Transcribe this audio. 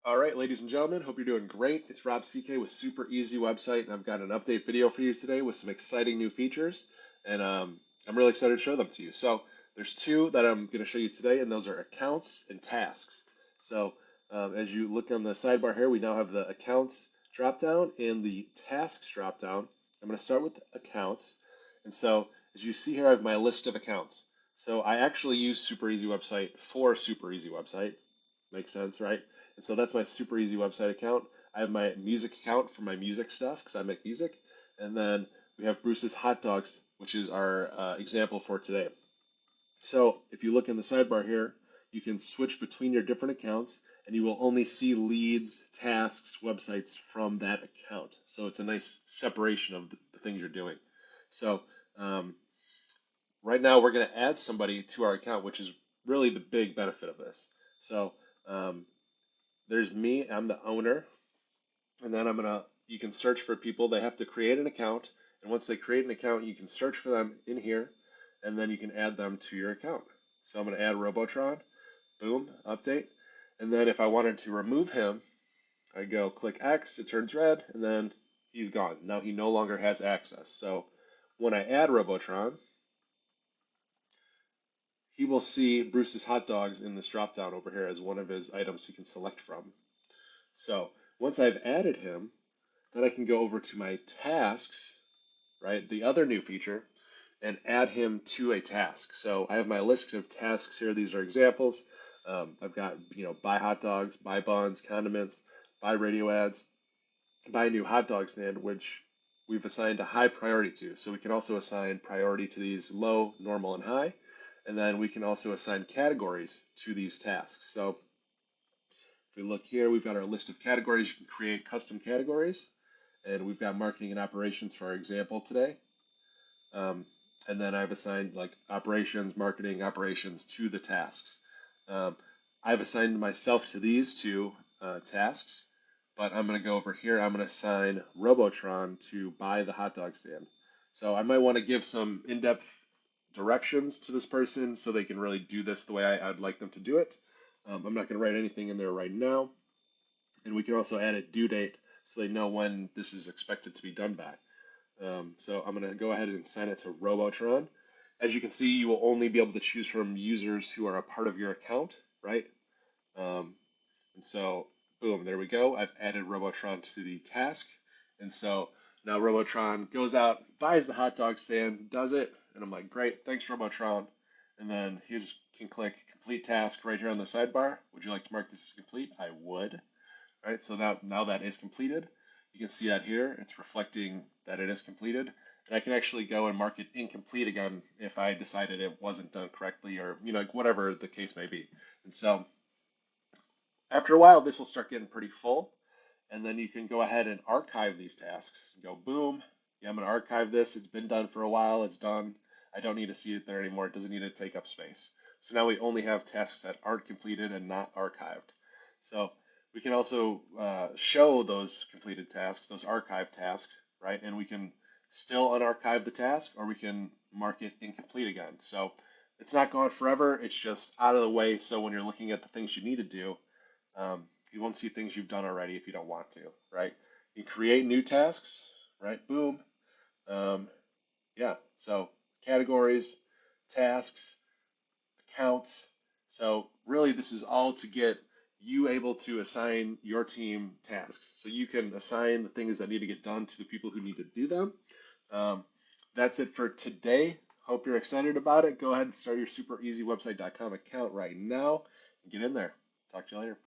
All right, ladies and gentlemen, hope you're doing great. It's Rob CK with Super Easy Website, and I've got an update video for you today with some exciting new features, and I'm really excited to show them to you. So there's two that I'm going to show you today, and those are accounts and tasks. So as you look on the sidebar here, we now have the accounts dropdown and the tasks dropdown. I'm going to start with accounts, and so as you see here, I have my list of accounts. So I actually use Super Easy Website for Super Easy Website. Makes sense, right? And so that's my Super Easy Website account. I have my music account for my music stuff because I make music. And then we have Bruce's Hot Dogs, which is our example for today. So if you look in the sidebar here, you can switch between your different accounts and you will only see leads, tasks, websites from that account. So it's a nice separation of the things you're doing. So um, right now we're going to add somebody to our account, which is really the big benefit of this. So um, there's me, I'm the owner, and then you can search for people. They have to create an account, and once they create an account, you can search for them in here, and then you can add them to your account. So I'm going to add Robotron, boom, update, and then if I wanted to remove him, I go click X, it turns red, and then he's gone. Now he no longer has access. So when I add Robotron, he will see Bruce's Hot Dogs in this dropdown over here as one of his items he can select from. So once I've added him, then I can go over to my tasks, right, the other new feature, and add him to a task. So I have my list of tasks here. These are examples. I've got, buy hot dogs, buy buns, condiments, buy radio ads, buy a new hot dog stand, which we've assigned a high priority to. So we can also assign priority to these low, normal, and high. And then we can also assign categories to these tasks. So if we look here, we've got our list of categories. You can create custom categories. And we've got marketing and operations for our example today. And then I've assigned like operations, marketing, operations to the tasks. I've assigned myself to these two tasks, but I'm going to go over here. I'm going to assign Robotron to buy the hot dog stand. So I might want to give some in-depth directions to this person so they can really do this the way I'd like them to do it. I'm not going to write anything in there right now. And we can also add a due date so they know when this is expected to be done by. So I'm going to go ahead and assign it to Robotron. As you can see, you will only be able to choose from users who are a part of your account, right? And so, boom, there we go. I've added Robotron to the task. And so now Robotron goes out, buys the hot dog stand, does it, and I'm like, great, thanks, Robotron. And then he just can click complete task right here on the sidebar. Would you like to mark this as complete? I would. All right, so now that is completed. You can see that here. It's reflecting that it is completed. And I can actually go and mark it incomplete again if I decided it wasn't done correctly or, like whatever the case may be. And so after a while, this will start getting pretty full. And then you can go ahead and archive these tasks. Go boom. Yeah, I'm going to archive this. It's been done for a while. It's done. I don't need to see it there anymore. It doesn't need to take up space. So now we only have tasks that aren't completed and not archived. So we can also show those completed tasks, those archived tasks, right? And we can still unarchive the task or we can mark it incomplete again. So it's not gone forever. It's just out of the way. So when you're looking at the things you need to do, you won't see things you've done already if you don't want to, right? You create new tasks, right? Boom. Um, yeah, so categories, tasks, accounts. So really this is all to get you able to assign your team tasks. So you can assign the things that need to get done to the people who need to do them. That's it for today. Hope you're excited about it. Go ahead and start your supereasywebsite.com account right now and get in there. Talk to you later.